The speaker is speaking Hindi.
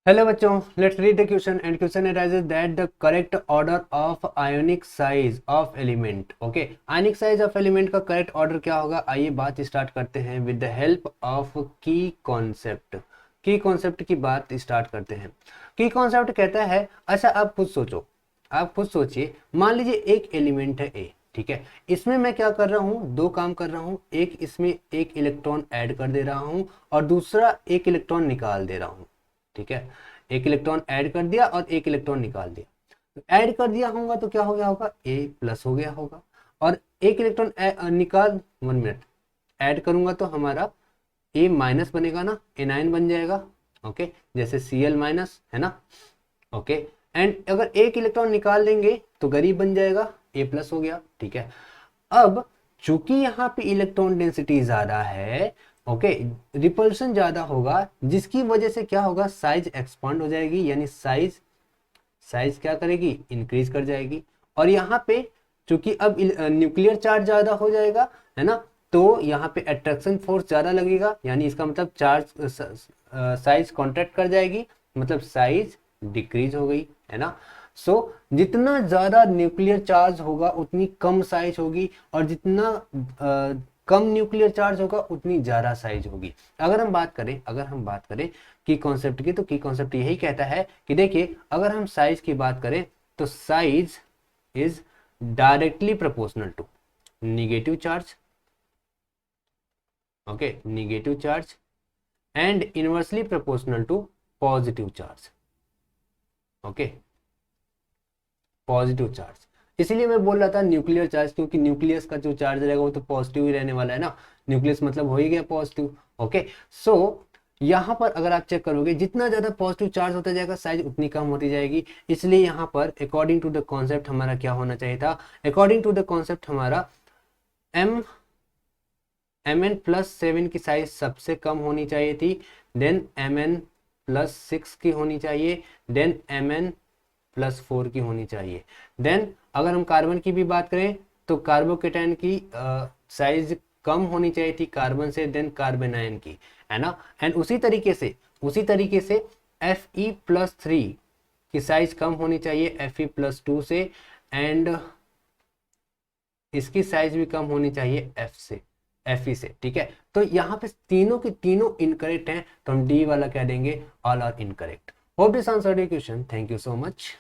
हेलो बच्चों, let's read the question and question arises that the correct order of ionic size of element. Okay, ionic size of element का करेक्ट ऑर्डर क्या होगा? आइए बात स्टार्ट करते हैं विद द हेल्प ऑफ की कॉन्सेप्ट। की कॉन्सेप्ट की बात स्टार्ट करते हैं। की कॉन्सेप्ट कहता है, अच्छा आप खुद सोचो, आप खुद सोचिए, मान लीजिए एक एलिमेंट है ए, ठीक है। इसमें मैं क्या कर रहा हूँ, दो काम कर रहा हूँ। एक, इसमें एक इलेक्ट्रॉन ऐड कर दे रहा हूँ और दूसरा एक इलेक्ट्रॉन निकाल दे रहा हूँ, ठीक है। एक इलेक्ट्रॉन ऐड कर दिया और एक इलेक्ट्रॉन निकाल दिया। तो ऐड कर दिया होगा तो क्या हो गया होगा, ए प्लस हो गया होगा। और एक इलेक्ट्रॉन निकाल, 1 मिनट, ऐड करूंगा तो हमारा ए माइनस बनेगा ना, एनाइन बन जाएगा। ओके, जैसे Cl माइनस है ना। ओके, एंड अगर एक इलेक्ट्रॉन निकाल देंगे तो गरीब बन जाएगा, ए प्लस हो गया, ठीक है। अब चूंकि यहाँ पे इलेक्ट्रॉन डेंसिटी ज्यादा है, ओके, रिपल्शन ज्यादा होगा, जिसकी वजह से क्या होगा, साइज एक्सपांड हो जाएगी, यानी साइज साइज क्या करेगी, इंक्रीज कर जाएगी। और यहाँ पे चूंकि अब न्यूक्लियर चार्ज ज्यादा हो जाएगा, है ना, तो यहाँ पे अट्रैक्शन फोर्स ज्यादा लगेगा, यानी इसका मतलब चार्ज साइज कॉन्ट्रैक्ट कर जाएगी, मतलब साइज डिक्रीज हो गई, है ना। सो जितना ज्यादा न्यूक्लियर चार्ज होगा उतनी कम साइज होगी, और जितना कम न्यूक्लियर चार्ज होगा उतनी ज्यादा साइज होगी। अगर हम बात करें की कॉन्सेप्ट की, तो की कॉन्सेप्ट यही कहता है कि देखिए, अगर हम साइज की बात करें तो size is directly proportional to negative charge, okay, negative charge, and inversely proportional to positive charge, okay, positive charge. इसीलिए मैं बोल रहा था न्यूक्लियर चार्ज, क्योंकि न्यूक्लियस का जो चार्ज रहेगा वो तो पॉजिटिव ही रहने वाला है ना, न्यूक्लियस मतलब हो ही गया पॉजिटिव। ओके, सो यहाँ पर अगर आप चेक करोगे, जितना ज्यादा पॉजिटिव चार्ज होता जाएगा साइज उतनी कम होती जाएगी। इसलिए यहाँ पर अकॉर्डिंग टू द कॉन्सेप्ट हमारा क्या होना चाहिए था, अकॉर्डिंग टू द कॉन्सेप्ट हमारा mn+7 की साइज सबसे कम होनी चाहिए थी, देन mn+6 की होनी चाहिए, देन mn+4 की होनी चाहिए। देन अगर हम कार्बन की भी बात करें तो कार्बोकेटाइन की साइज कम होनी चाहिए थी कार्बन से, देन कार्बेनाइन की, है ना। एंड उसी तरीके से Fe+3 की साइज कम होनी चाहिए Fe+2 से, एंड इसकी साइज भी कम होनी चाहिए Fe से, ठीक है। तो यहाँ पे तीनों के तीनों इनकरेक्ट हैं, तो हम डी वाला कह देंगे all are incorrect. Hope this answered your question, thank you so much.